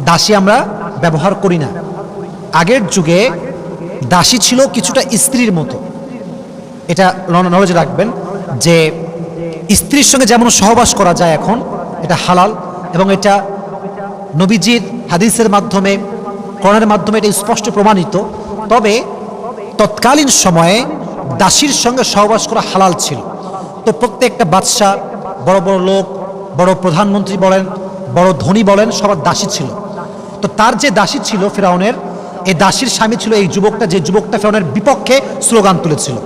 Speaker 1: দাসী আমরা ব্যবহার করি না। আগের যুগে দাসী ছিল কিছুটা স্ত্রীর মতো। এটা নলেজে রাখবেন যে স্ত্রীর সঙ্গে যেমন সহবাস করা যায় এখন, এটা হালাল, এবং এটা নবীজির হাদিসের মাধ্যমে, কোরআনের মাধ্যমে এটা স্পষ্ট প্রমাণিত। তবে তৎকালীন সময়ে দাসীর সঙ্গে সহবাস করা হালাল ছিল। তো প্রত্যেকটা বাদশা, বড় বড় লোক, বড় প্রধানমন্ত্রী বলেন, বড় ধনী বলেন, সবার দাসী ছিল। তো তার যে দাসী ছিল ফিরআউনের, এই দাসীর স্বামী ছিল এই যুবকটা, যে যুবকটা ফিরআউনের বিপক্ষে স্লোগান তুলেছিল।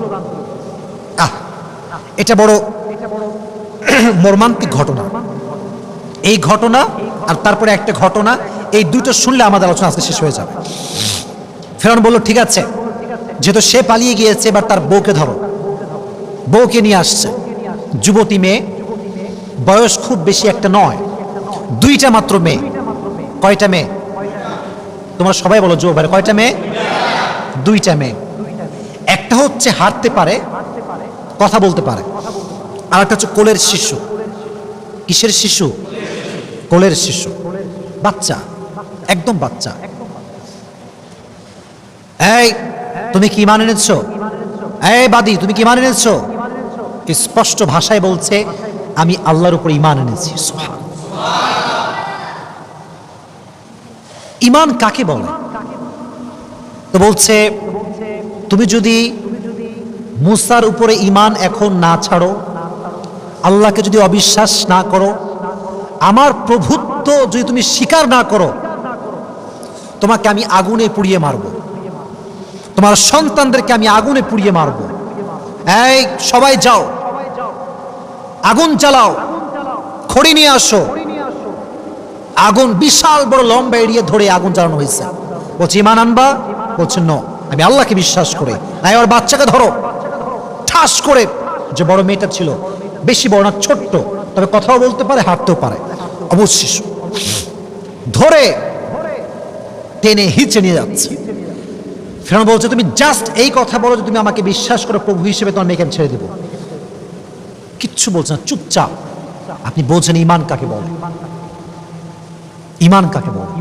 Speaker 1: এটা বড় মর্মান্তিক ঘটনা। এই ঘটনা আর তারপরে একটা ঘটনা, এই দুটো শুনলে আমাদের আলোচনা আজকে শেষ হয়ে যাবে। ফিরআউন বলল, ঠিক আছে, যেহেতু সে পালিয়ে গিয়েছে, এবার তার বউকে ধরো। বউকে নিয়ে আসছে, যুবতী মেয়ে, বয়স খুব বেশি একটা নয়, দুইটা মাত্র মেয়ে। কয়টা মেয়ে? তোমরা সবাই বলো যুবক ভাই, কয়টা মেয়ে? দুইটা মেয়ে। একটা হচ্ছে হাঁটতে পারে, কথা বলতে পারে, আর একটা হচ্ছে কোলের শিশু। কিসের শিশু? কোলের শিশু, বাচ্চা, একদম বাচ্চা। এই তুমি কি ঈমান এনেছো? এই বাদী, তুমি কি ঈমান এনেছো? স্পষ্ট ভাষায় বলছে, আমি আল্লাহর উপর ঈমান এনেছি। ঈমান কাকে বলে? তো বলছে, তুমি যদি মুসার উপরে ঈমান এখন না ছাড়ো, আল্লাহকে যদি অবিশ্বাস না করো, আমার প্রভুত্ব যদি তুমি স্বীকার না করো, তোমাকে আমি আগুনে পুড়িয়ে মারব, তোমার সন্তানদেরকে আমি আগুনে পুড়িয়ে মারব। এই সবাই যাও, আগুন জ্বালাও, খড়ি নিয়ে আসো। আগুন বিশাল বড় লম্বা এড়িয়ে ধরে আগুন জ্বালানো হয়েছে। বলছে ঈমান আনবা? বলছে ন, আমি আল্লাহকে বিশ্বাস করে। নাই ওর বাচ্চাকে ধরো। ঠাস করে, যে বড় মেয়েটা ছিল, বেশি বড় না, ছোট্ট, তবে কথাও বলতে পারে, হাঁটতেও পারে, অবুঝ শিশু, ধরে টেনে হিচে নিয়ে যাচ্ছে। ফিরআউন বলছে, তুমি জাস্ট এই কথা বলো যে তুমি আমাকে বিশ্বাস করো প্রভু হিসেবে, তোমার মেয়েকে আমি ছেড়ে দেবো। কিচ্ছু বলছে না, চুপচাপ। আপনি বলছেন ঈমান কাকে বলে? ঈমান কাকে বলে?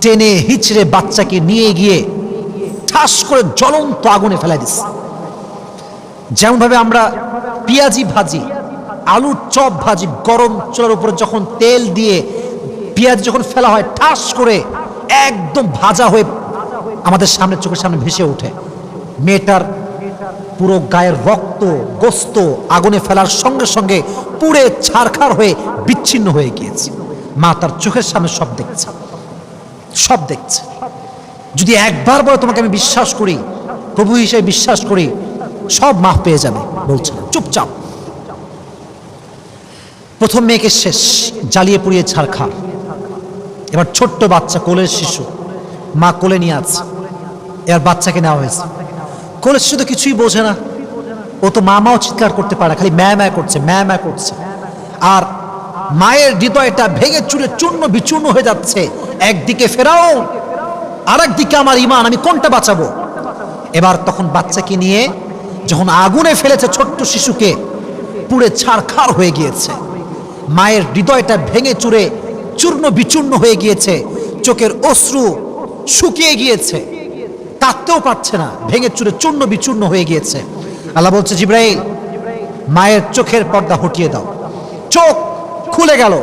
Speaker 1: টেনে হিচড়ে বাচ্চাকে নিয়ে গিয়ে ঠাস করে জ্বলন্ত আগুনে ফেলাই দিচ্ছে। যেমন ভাবে আমরা পেঁয়াজি ভাজি, আলুর চপ ভাজি, গরম চুলার উপরে যখন তেল দিয়ে পেঁয়াজ যখন ফেলা হয়, ঠাস করে একদম ভাজা হয়ে আমাদের সামনে, চোখের সামনে ভেসে ওঠে। মেয়েটার পুরো গায়ের রক্ত, গোস্ত আগুনে ফেলার সঙ্গে সঙ্গে পুড়ে ছারখার হয়ে বিচ্ছিন্ন হয়ে গিয়েছে। মা তার চোখের সামনে সব দেখছে, সব দেখছে। যদি একবার বলে তোমাকে আমি বিশ্বাস করি, প্রভু হিসেবে বিশ্বাস করি, সব মাফ পেয়ে যাবে, বলছে না, চুপচাপ। প্রথম মেয়েকে শেষ, জ্বালিয়ে পুড়িয়ে ছারখার। এবার ছোট্ট বাচ্চা, কোলের শিশু, মা কোলে নিয়ে আছে। এবার বাচ্চাকে নেওয়া হয়েছে। কোলের শিশু তো কিছুই বোঝে না, ও তো মামাও চিৎকার করতে পারে, খালি ম্যা ম্যা করছে, ম্যা ম্যা করছে। আর মায়ের হৃদয়টা ভেঙে চুরে চূর্ণ বিচূর্ণ হয়ে যাচ্ছে। একদিকে ফেরাউন, আর একদিকে আমার ঈমান, আমি কোনটা বাঁচাবো? এবার তখন বাচ্চাকে নিয়ে যখন আগুনে ফেলেছে, ছোট্ট শিশুকে পুড়ে ছারখার হয়ে গিয়েছে। মায়ের হৃদয়টা ভেঙে চুরে চূর্ণ বিচূর্ণ হয়ে গিয়েছে, চোখের অশ্রু শুকিয়ে গিয়েছে, কাঁদতেও পারছে না, ভেঙে চুরে চূর্ণ বিচূর্ণ হয়ে গিয়েছে। আল্লাহ বলছে, জিবরাইল, মায়ের চোখের পর্দা হটিয়ে দাও। চোখ খুলে গেল,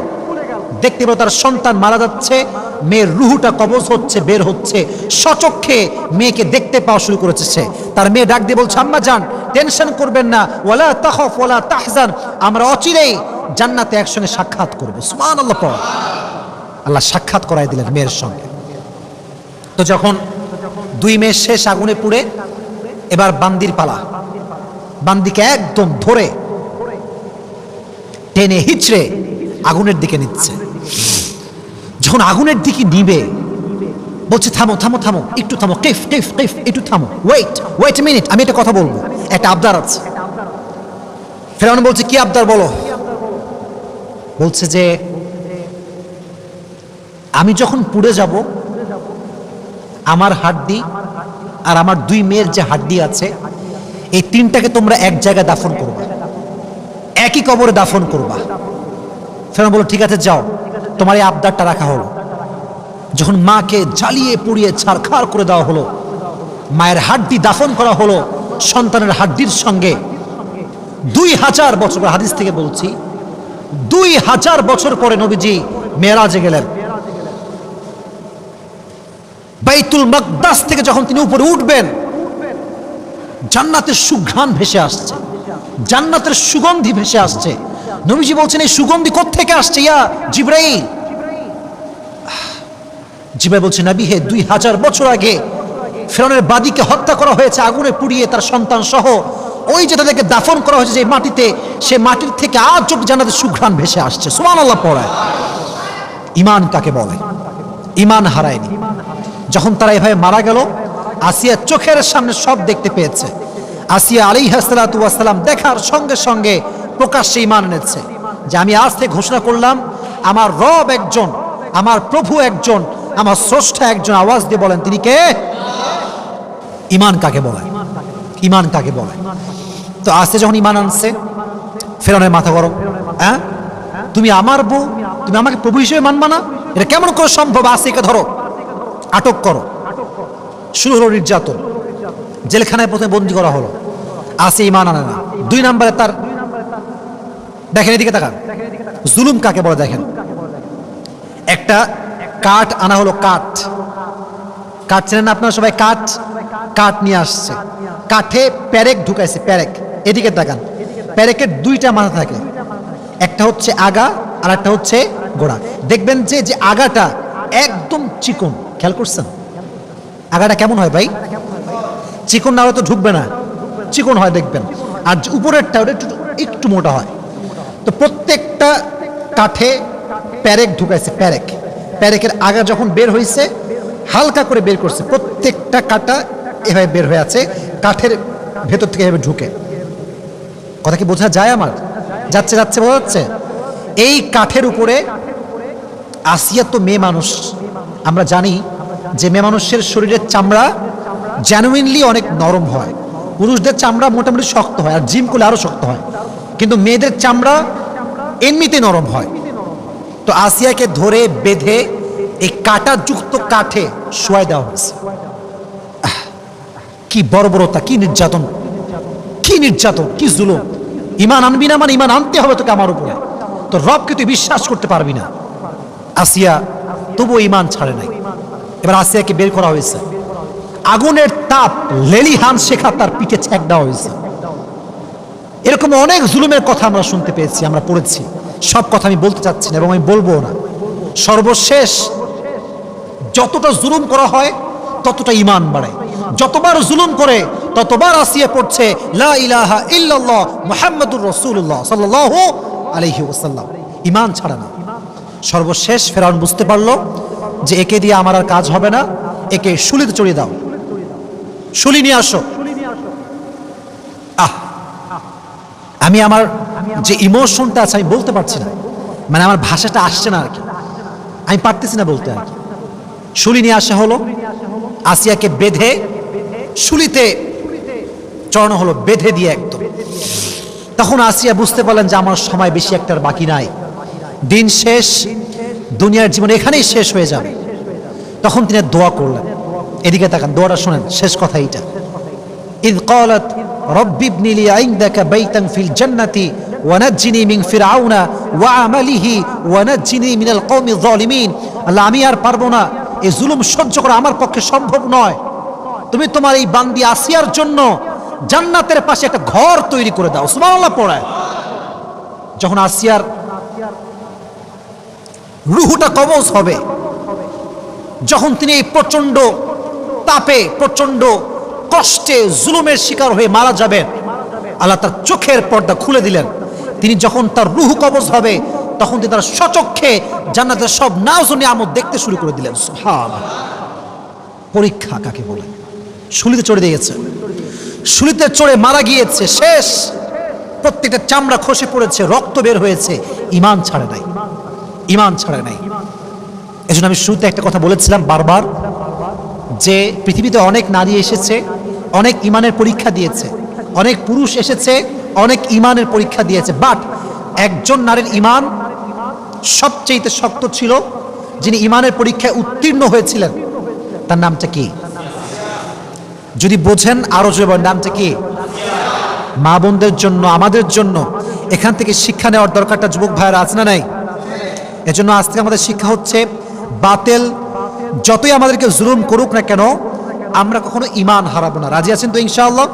Speaker 1: দেখতে পেল তার সন্তান মারা যাচ্ছে, মেয়ের রুহুটা কবজ হচ্ছে, বের হচ্ছে। সচক্ষে মেয়েকে দেখতে পাওয়া শুরু করেছে সে। তার মেয়ে ডাক দিয়ে বলছে, আম্মা জান, টেনশন করবেন না, ওয়ালা তাখাফ ওয়ালা তাহজান, আমরা অচিরেই জান্নাতে একসঙ্গে সাক্ষাৎ করব। সুবহানাল্লাহ। আল্লাহ সাক্ষাৎ করাই দিলেন মেয়ের সঙ্গে। তো যখন দুই মেয়ে শেষ আগুনে পুড়ে, এবার বান্দির পালা। বান্দিকে একদম ধরে টেনে হিচড়ে আগুনের দিকে নিচ্ছে। যখন আগুনের দিকে নিবে, বলছে, থামো থামো থামো, একটু থামো, কেফ কেফ কেফ, একটু থামো, ওয়েট ওয়েট এ মিনিট, আমি একটা কথা বলবো, একটা আবদার আছে। ফেরাউন বলছে, কি আবদার বলো? বলছে যে আমি যখন পুড়ে যাব, আমার হাড্ডি আর আমার 2 মেয়ের যে হাড্ডি আছে, এই 3টাকে তোমরা এক জায়গায় দাফন করবা, একই কবরে দাফন করবা। ফেরাউন বলল, ঠিক আছে যাও, তোমার এই আবদারটা রাখা হলো। যখন মাকে জ্বালিয়ে পুড়িয়ে ছারখার করে দেওয়া হলো, মায়ের হাড্ডি দাফন করা হলো সন্তানের হাড্ডির সঙ্গে। 2000 বছর, হাদিস থেকে বলছি, 2000 বছর পরে নবীজি মেরাজে গেলেন। বাইতুল মাকদাস থেকে যখন তিনি উপরে উঠবেন, জান্নাতের সুঘ্রাণ ভেসে আসছে, জান্নাতের সুগন্ধি ভেসে আসছে। নবীজি বলছেন, এই সুগন্ধি কোত্থেকে আসছে ইয়া জিবরাইল? জিবরাইল বলছে, নবী হে, 2000 বছর আগে ফিরআউনের বাদীকে হত্যা করা হয়েছে আগুনে পুড়িয়ে, তার সন্তান সহ। ওই যে তাদেরকে দাফন করা হয়েছে যে মাটিতে, সে মাটির থেকে আজ অব্দি জান্নাতের সুঘ্রাণ ভেসে আসছে। সুবহানাল্লাহ পড়ায়। ঈমান কাকে বলে? ঈমান হারায়নি। যখন তারা এভাবে মারা গেল, আসিয়া চোখের সামনে সব দেখতে পেয়েছে। আসিয়া আলাইহিস সালাতু ওয়াস সালাম দেখার সঙ্গে সঙ্গে প্রকাশ্যে ঈমান এনেছে যে আমি আজ থেকে ঘোষণা করলাম, আমার রব একজন, আমার প্রভু একজন, আমার স্রষ্টা একজন। আওয়াজ দিয়ে বলেন, তিনি কে? ঈমান কাকে বলে? ঈমান কাকে বলে? তো আসিয়া যখন ঈমান আনছে, ফিরআউনের মাথা গরম। হ্যাঁ, তুমি আমার বউ, তুমি আমাকে প্রভু হিসেবে মানবা না? এটা কেমন করে সম্ভব? আসিয়াকে ধরো, আটক করো। শুরু হলো নির্যাতন, জেলখানায় প্রথমে বন্দী করা হলো। আসিয়া ঈমান আনে না। 2 নম্বরে তার, দেখেন এদিকে তাকান, জুলুম কাকে বলে দেখেন। একটা কাঠ আনা হলো, কাঠ, কাঠ চেনেন না আপনারা সবাই? কাঠ, কাঠ নিয়ে আসছে, কাঠে প্যারেক ঢুকাইছে, প্যারেক। এদিকে তাকান, প্যারেকের 2টা মাথা থাকে, একটা হচ্ছে আগা আর একটা হচ্ছে গোড়া। দেখবেন যে যে আগাটা একদম চিকন, খেয়াল করছেন? আগাটা কেমন হয় ভাই? চিকন না হলে তো ঢুকবে না, চিকন হয় দেখবেন। আর উপরেরটা ওটা একটু মোটা হয়। তো প্রত্যেকটা কাঠে প্যারেক ঢুকাইছে, প্যারেক। প্যারেকের আগা যখন বের হয়েছে, হালকা করে বের করছে, প্রত্যেকটা কাটা এভাবে বের হয়ে আছে, কাঠের ভেতর থেকে এভাবে ঢুকে। কথা কি বোঝা যায় আমার? যাচ্ছে যাচ্ছে বোঝা যাচ্ছে? এই কাঠের উপরে আসিয়া তো মেয়ে মানুষ, আমরা জানি যে মেয়ে মানুষের শরীরের চামড়া জেনুইনলি অনেক নরম হয়। পুরুষদের চামড়া মোটামুটি শক্ত হয়, আর জিম করলে আরো শক্ত হয়, কিন্তু মেয়েদের চামড়া এমনিতে নরম হয়। তো আসিয়াকে ধরে বেঁধে এই কাঁটাযুক্ত কাঠে শোয়াই দেওয়া হয়েছে। কি বর্বরতা, কি নির্যাতন, কি নির্যাতন, কি জুলুম! ঈমান আনবি না মানে ঈমান আনতে হবে তোকে আমার উপরে, তো রবকে তুই বিশ্বাস করতে পারবি না। আসিয়া তবুও ঈমান ছাড়ে নাই। এবার আসিয়াকে বের করা হয়েছে, আগুনের তাপ, লেলিহান শেখা তার পিঠে ছ্যাঁক দেওয়া হয়েছে। এরকম অনেক জুলুমের কথা আমরা শুনতে পেয়েছি, আমরা পড়েছি। সব কথা আমি বলতে চাচ্ছি না এবং আমি বলবো না। সর্বশেষ যতটা জুলুম করা হয় ততটা ঈমান বাড়ে। যতবার জুলুম করে ততবার আসিয়া পড়ছে লা ইলাহা ইল্লাল্লাহ মুহাম্মাদুর রাসূলুল্লাহ সাল্লাল্লাহু আলাইহি ওয়াসাল্লাম। ঈমান ছাড়া না। সর্বশেষ ফেরাউন বুঝতে পারলো যে একে দিয়ে আমার আর কাজ হবে না, একে শুলিতে চড়িয়ে দাও, শুলি নিয়ে আসো। আমি আমার যে ইমোশনটা আছে আমি বলতে পারছি না, মানে আমার ভাষাটা আসছে না আর কি, আমি পারতেছি না বলতে আর কি। শুলি নিয়ে আসা হলো, আসিয়াকে বেঁধে শুলিতে চড়ানো হলো, বেঁধে দিয়ে একদম। তখন আসিয়া বুঝতে পারলেন যে আমার সময় বেশি একটার বাকি নাই, দিন শেষ, দুনিয়ার জীবন এখানেই শেষ হয়ে যাবে। তখন তিনি দোয়া করলেন। এদিকে তাকান, দোয়াটা শোনেন, শেষ কথা এইটা। ইয ক্বালাত রব্বি ইবনি লি ইনদাকা বাইতান ফিল জান্নাতি ওয়া নাজ্জিনি মিন ফিরআউনা ওয়া আমালিহি ওয়া নাজ্জিনি মিনাল কওমিয যালিমিন। আল্লাহ, আমি আর পারবো না, এই জুলুম সহ্য করা আমার পক্ষে সম্ভব নয়। তুমি তোমার এই বান্দি আসিয়ার জন্য জান্নাতের পাশে একটা ঘর তৈরি করে দাও। সুবহানাল্লাহ পড়ায়। যখন আসিয়ার রূহটা কবজ হবে, যখন তিনি এই প্রচন্ড তাপে, প্রচন্ড কষ্টে, জুলুমের শিকার হয়ে মারা যাবেন, আল্লাহ তার চোখের পর্দা খুলে দিলেন। তিনি যখন তার রূহ কবজ হবে, তখন তিনি তার স্বচক্ষে জান্নাতের সব নাজ ও নিয়ামত দেখতে শুরু করে দিলেন। সুবহানাল্লাহ। পরীক্ষা কাকে বলে? শুলিতে চড়ে দিয়েছে, শুলিতে চড়ে মারা গিয়েছে, শেষ। প্রত্যেকটা চামড়া খসে পড়েছে, রক্ত বের হয়েছে, ঈমান ছাড়ে নাই, ঈমান ছাড়ে নাই। এজন্য আমি শুরুতে একটা কথা বলেছিলাম বারবার, যে পৃথিবীতে অনেক নারী এসেছে, অনেক ইমানের পরীক্ষা দিয়েছে, অনেক পুরুষ এসেছে, অনেক ইমানের পরীক্ষা দিয়েছে, বাট একজন নারীর ইমান সবচেয়ে শক্ত ছিল, যিনি ইমানের পরীক্ষায় উত্তীর্ণ হয়েছিলেন, তার নামটা কি? যদি বোঝেন আরো জোরে বলেন, নামটা কি? মা বোনদের জন্য, আমাদের জন্য এখান থেকে শিক্ষা নেওয়ার দরকারটা যুবক ভাইয়েরা আছে না নাই? এজন্য আজকে আমাদের শিক্ষা হচ্ছে, বাতিল যতই আমাদেরকে জুলুম করুক না কেন, আমরা কখনো ইমান হারাবো না। রাজি আছেন তো ইনশাআল্লাহ?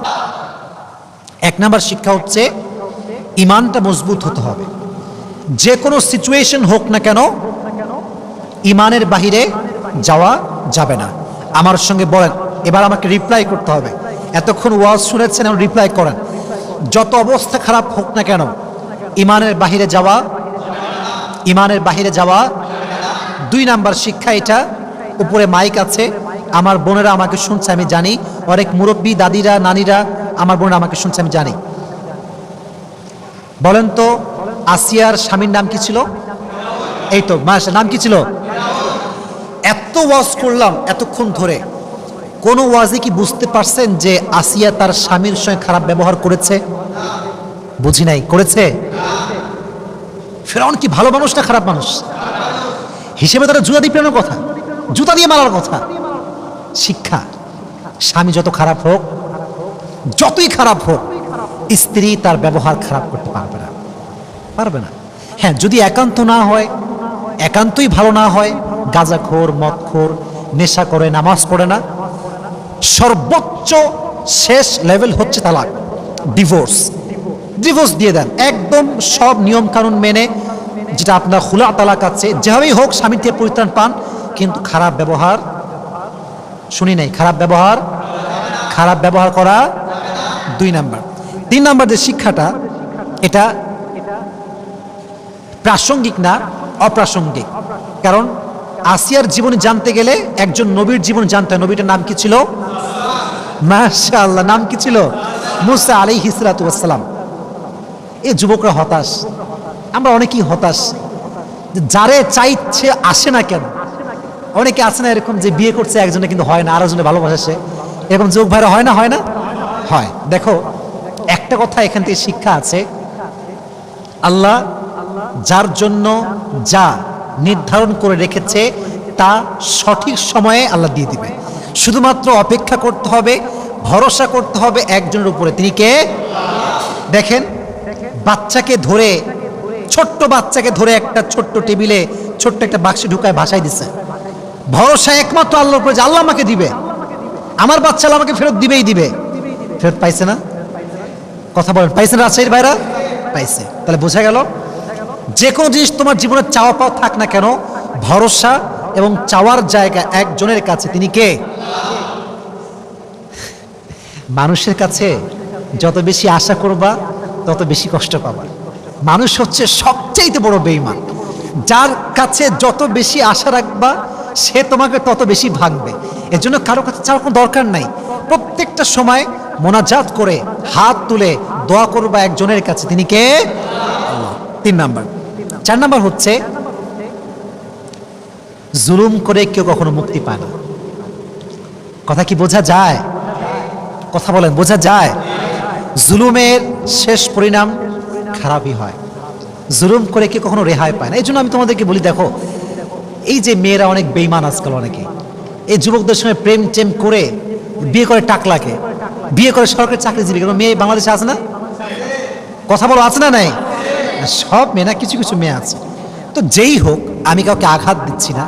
Speaker 1: এক নাম্বার শিক্ষা হচ্ছে, ইমানটা মজবুত হতে হবে। যে কোনো সিচুয়েশন হোক না কেন, ইমানের বাহিরে যাওয়া যাবে না। আমার সঙ্গে বলেন, এবার আমাকে রিপ্লাই করতে হবে। এতক্ষণ ওয়াজ শুনেছেন, এখন রিপ্লাই করেন। যত অবস্থা খারাপ হোক না কেন, ইমানের বাহিরে যাওয়া, ইমানের বাহিরে যাওয়া। 2 নাম্বার শিক্ষা এটা, উপরে মাইক আছে, আমার বোনেরা আমাকে শুনছে আমি জানি, অনেক মুরব্বী দাদিরা নানিরা আমার বোনেরা আমাকে শুনছে আমি জানি। বলেন তো, আসিয়ার স্বামীর নাম কি ছিল? এই তো মাশাআল্লাহ, নাম কি ছিল? এত ওয়াজ করলাম এতক্ষণ ধরে, কোন ওয়াজে কি বুঝতে পারছেন যে আসিয়া তার স্বামীর সঙ্গে খারাপ ব্যবহার করেছে? বুঝি নাই। করেছে? ফিরআউন কি ভালো মানুষ না খারাপ মানুষ? হিসেবে তারা জুতা দিয়ে পেরানোর কথা, জুতা দিয়ে মারার কথা। শিক্ষা, স্বামী যত খারাপ হোক, যতই খারাপ হোক, স্ত্রী তার ব্যবহার খারাপ করতে পারবে না, পারবে না। হ্যাঁ, যদি একান্ত না হয়, একান্তই ভালো না হয়, গাঁজাখোর, মদখোর, নেশা করে, নামাজ পড়ে না, সর্বোচ্চ শেষ লেভেল হচ্ছে তালাক, ডিভোর্স। ডিভোর্স দিয়ে দেন একদম, সব নিয়ম কানুন মেনে, যেটা আপনার খুলা তালাক আছে, যেভাবেই হোক স্বামীর থেকে পরিত্রাণ পান, কিন্তু খারাপ ব্যবহার, শুনি নাই, খারাপ ব্যবহার, খারাপ ব্যবহার করা 2 নাম্বার। 3 নাম্বার যে শিক্ষাটা, এটা প্রাসঙ্গিক না, অপ্রাসঙ্গিক। কারণ আসিয়ার জীবনে জানতে গেলে একজন নবীর জীবন জানতে হয়। নবীটার নাম কি ছিল? মাশাআল্লাহ, নাম কি ছিল? মুসা আলাইহিস সালাতু ওয়াস সালাম। এই যুবকরা হতাশ, আমরা অনেকেই হতাশ, যারে চাইছে আসে না কেন। অনেকে আছে না এরকম, যে বিয়ে করছে একজনে কিন্তু হয় না, আরেকজনে ভালোবাসে, এরকম যুবক ভাইরা হয় না? হয় না? হয়। দেখো, একটা কথা এখান থেকে শিক্ষা আছে, আল্লাহ যার জন্য যা নির্ধারণ করে রেখেছে তা সঠিক সময়ে আল্লাহ দিয়ে দিবে। শুধুমাত্র অপেক্ষা করতে হবে, ভরসা করতে হবে একজনের উপরে। তিনি কে? দেখেন, বাচ্চাকে ধরে, ছোট্ট বাচ্চাকে ধরে একটা ছোট্ট টেবিলে ছোট্ট একটা বাক্সে ঢুকায় ভাসাই দিছে। ভরসা একমাত্র আল্লাহর উপরে, যে আল্লাহ আমাকে দিবে, আমার বাচ্চা আমাকে ফেরত দিবেই দিবে। ফেরত পাইছে না? কথা বলেন, পাইছে না রাজশাহীর ভাইরা? পাইছে। তাহলে বোঝা গেল, যে কোনো জিনিস তোমার জীবনে চাওয়া পাওয়া থাক না কেন, ভরসা এবং চাওয়ার জায়গা একজনের কাছে। তিনি কে? মানুষের কাছে যত বেশি আশা করবা, তত বেশি কষ্ট পাবা। মানুষ হচ্ছে সবচেয়ে বড় বেঈমান। যার কাছে যত বেশি আশা রাখবা, সে তোমাকে তত বেশি ভাঙবে। এর জন্য কারো কাছে চাওয়ার কোনো দরকার নাই। প্রত্যেকটা সময় মোনাজাত করে হাত তুলে দোয়া করবা একজনের কাছে। তিনি কে? আল্লাহ। 3 নাম্বার। 4 নাম্বার হচ্ছে, জুলুম করে কেউ কখনো মুক্তি পায় না। কথা কি বোঝা যায়? কথা বলেন, বোঝা যায়? জুলুমের শেষ পরিণাম খারাপই হয়। জুলুম করে কেউ কখনো রেহাই পায় না। এই জন্য আমি তোমাদেরকে বলি, দেখো, এই যে মেয়েরা অনেক বেঈমান আজকাল, অনেকে এই যুবকদের সঙ্গে প্রেম টেম করে বিয়ে করে, টাকলাকে বিয়ে করে সরকারি চাকরিজীবী। কোনো মেয়ে বাংলাদেশে আছে না? কথা বলো, আছে না? নাই? সব মেয়ে না, কিছু কিছু মেয়ে আছে। তো যেই হোক, আমি কাউকে আঘাত দিচ্ছি না।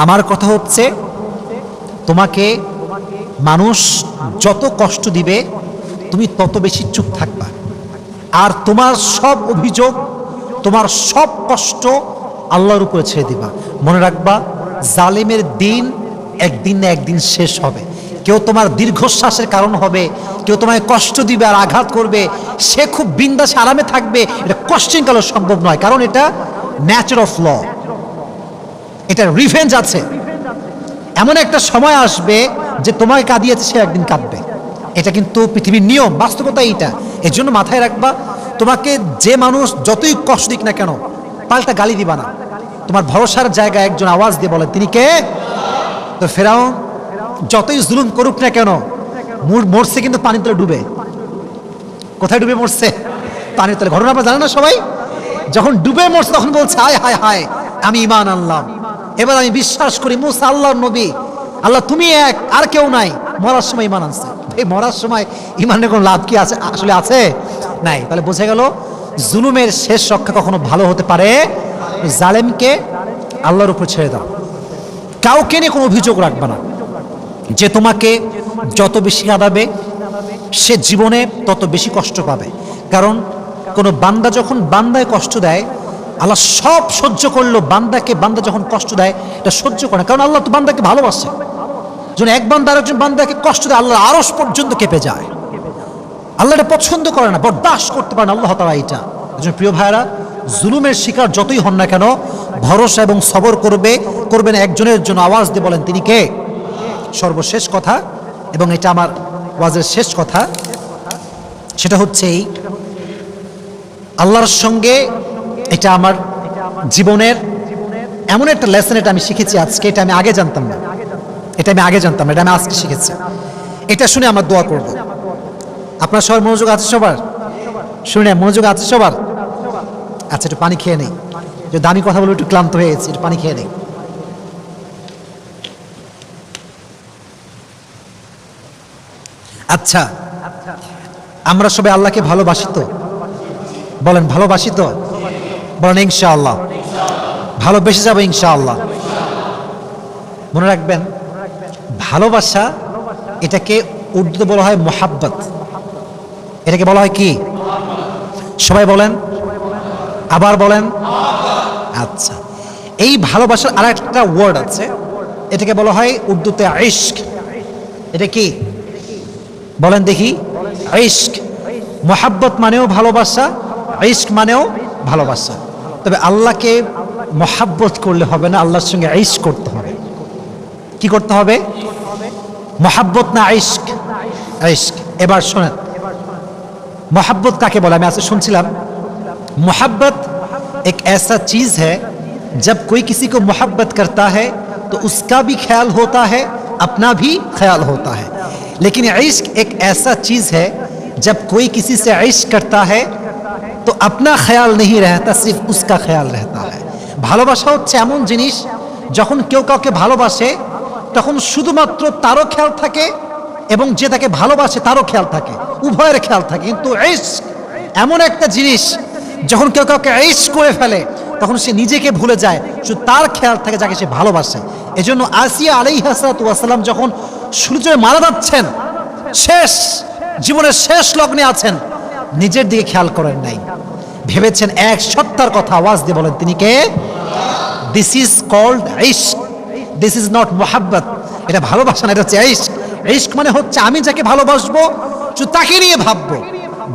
Speaker 1: আমার কথা হচ্ছে, তোমাকে মানুষ যত কষ্ট দিবে, তুমি তত বেশি চুপ থাকবা। আর তোমার সব অভিযোগ, তোমার সব কষ্ট আল্লাহর উপরে ছেড়ে দিবা। মনে রাখবা, জালেমের দিন একদিন না একদিন শেষ হবে। কেউ তোমার দীর্ঘশ্বাসের কারণ হবে, কেউ তোমায় কষ্ট দিবে আর আঘাত করবে, সে খুব বিন্দাস আরামে থাকবে, এটা কোশ্চেন কালো সম্ভব নয়। কারণ এটা ন্যাচার অফ ল, এটা রিভেঞ্জ আছে। এমন একটা সময় আসবে যে তোমাকে কাঁদিয়েছে, সে একদিন কাঁদবে। এটা কিন্তু পৃথিবীর নিয়ম, বাস্তবতা এইটা। এর জন্য মাথায় রাখবা, তোমাকে যে মানুষ যতই কষ্ট দিক না কেন, পাল্টা গালি দিবা না। তোমার ভরসার জায়গায় একজন আওয়াজ দিয়ে বলেন তিনি কে? তো ফেরাউন যতই জুলুম করুক না কেন মরছে কিন্তু পানির তলে ডুবে। কোথায় ডুবে মরছে? পানির তলে। ঘটনা আপনারা জানেন না সবাই? যখন ডুবে মরছে তখন বলছে হায় হায় হায় আমি ঈমান আনলাম, এবার আমি বিশ্বাস করি মুসা আল্লাহর নবী, আল্লাহ তুমি এক, আর কেউ নাই। মরার সময় ঈমান আনছে। এই মরার সময় ঈমানের কোনো লাভ কি আছে? আসলে আছে? নাই। তাহলে বোঝা গেল জুলুমের শেষ রক্ষা কখনো ভালো হতে পারে? জালেমকে আল্লাহর উপর ছেড়ে দাও, কাউকে নিয়ে কোনো অভিযোগ রাখবে না। যে তোমাকে যত বেশি কাঁদাবে সে জীবনে তত বেশি কষ্ট পাবে। কারণ কোনো বান্দা যখন বান্দায় কষ্ট দেয়, আল্লাহ সব সহ্য করলো, বান্দা যখন কষ্ট দেয় এটা সহ্য করে না, কারণ আল্লাহ তো বান্দাকে ভালোবাসে। যখন এক বান্দা আরেকজন বান্দাকে কষ্ট দেয় আল্লাহর আরশ পর্যন্ত কেঁপে যায়। আল্লাহ এটা পছন্দ করে না, বরদাস্ত করতে পারে না আল্লাহ তাআলা এটা। এজন্য প্রিয় ভাইরা, জুলুমের শিকার যতই হন না কেন ভরসা এবং সবর করবেন একজনের জন্য। আওয়াজ দিয়ে বলেন তিনি কে? সর্বশেষ কথা, এবং এটা আমার ওয়াজের শেষ কথা, সেটা হচ্ছে এই আল্লাহর সঙ্গে, এটা আমার জীবনের এমন একটা লেসন, এটা আমি শিখেছি আজকে, এটা আমি আগে জানতাম না, এটা আমি আজকে শিখেছি। এটা শুনে আমার দোয়া করব। আপনার সবার মনোযোগ আছে? সবার শুনে মনোযোগ আছে সবার? আচ্ছা, একটু পানি খেয়ে নেই, যে দামি কথা বলে একটু ক্লান্ত হয়ে গেছি, একটু পানি খেয়ে নেই। আচ্ছা, আমরা সবাই আল্লাহকে ভালোবাসি তো? বলেন ভালোবাসি তো? বলেন ইনশাআল্লাহ ভালোবেসে যাবো ইনশাআল্লাহ। মনে রাখবেন, ভালোবাসা এটাকে উর্দুতে বলা হয় মোহাব্বত। এটাকে বলা হয় কি? সবাই বলেন, আবার বলেন। আচ্ছা, এই ভালোবাসার আর একটা ওয়ার্ড আছে, এটাকে বলা হয় উর্দুতে ইশক। এটা কি বলেন দেখি? ইশক। মোহাব্বত মানেও ভালোবাসা, ইশক মানেও ভালোবাসা। তবে আল্লাহকে মোহাব্বত করলে হবে না, আল্লাহর সঙ্গে ইশক করতে হবে। কি করতে হবে? মোহাব্বত না ইশক? ইশক। এবার শোনেন, मोहब्बत काके बोला? मैं आपसे सुनছিলাম, मोहब्बत एक ऐसा चीज है जब कोई किसी को मोहब्बत करता है तो उसका भी ख्याल होता है, अपना भी ख्याल होता है। लेकिन इश्क एक ऐसा चीज है जब कोई किसी से इश्क करता है तो अपना ख्याल नहीं रहता, सिर्फ उसका ख्याल रहता है। ভালোবাসা হচ্ছে এমন জিনিস, যখন কেউ কাউকে ভালোবাসে তখন শুধুমাত্র তারও খেয়াল থাকে এবং যে তাকে ভালোবাসে তারও খেয়াল থাকে, উভয়ের খেয়াল থাকে। কিন্তু ইশক এমন একটা জিনিস, যখন কেউ কাউকে ইশক করে ফেলে তখন সে নিজেকে ভুলে যায়, শুধু তার খেয়াল থাকে যাকে সে ভালোবাসে। এজন্য আসিয়া আলাইহিস সালাতু ওয়াস সালাম যখন সূর্যে মারা যাচ্ছেন, শেষ জীবনের শেষ লগ্নে আছেন, নিজের দিকে খেয়াল করেন নাই, ভেবেছেন এক সত্তার কথা। আওয়াজ দিয়ে বলেন তিনি কে? This is called ishq, this is not mohabbat. এটা ভালোবাসা না, এটা হচ্ছে ইশক। ইশক মানে হচ্ছে আমি যাকে ভালোবাসবো শুধু তাকে নিয়ে ভাববো,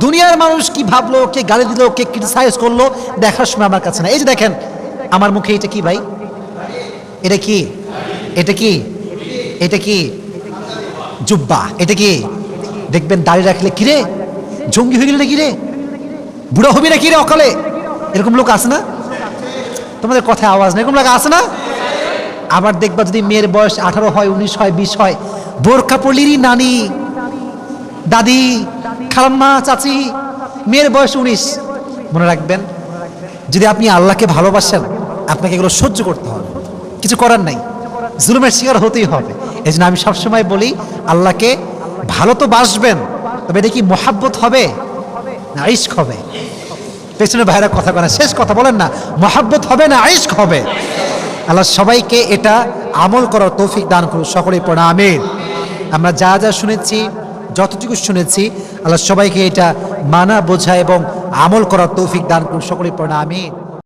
Speaker 1: দুনিয়ার মানুষ কি ভাবলো, কে গালি দিল, কে ক্রিটিসাইজ করলো, দেখার সময় আমার কাছে না। এই যে দেখেন আমার মুখে এটা কি ভাই? এটা কি? এটা কি? এটা কি? জুব্বা। এটা কি? দেখবেন দাড়ি রাখলে কিরে জঙ্গি হয়ে গেলে নাকি রে, বুড়া হবি নাকি রে অকালে, এরকম লোক আছে না? তোমাদের কথায় আওয়াজ না, এরকম লোক আছে না? আবার দেখবা যদি মেয়ের বয়স 18 হয়, 19 হয়, 20 হয়, বোরকা পড়লিরই নানি, দাদি, খালাম্মা, চাচি, মেয়ের বয়স 19। মনে রাখবেন, যদি আপনি আল্লাহকে ভালোবাসেন আপনাকে এগুলো সহ্য করতে হবে, কিছু করার নাই, জুলুমের শিকার হতেই হবে। এই জন্য আমি সবসময় বলি আল্লাহকে ভালো তো বাসবেন, তবে এটা কি মোহাব্বত হবে না ইশক হবে? পেছনে ভাইরা কথা বলে, শেষ কথা বলেন না, মোহাব্বত হবে না ইশক হবে? আল্লাহ সবাইকে এটা আমল করার তৌফিক দান করুন, সকলেই পড়া আমিন। আমরা যা যা শুনেছি, যতটুকু শুনেছি, আল্লাহ সবাইকে এটা মানা, বোঝা এবং আমল করার তৌফিক দান করুন, সকলেই পড়া আমিন।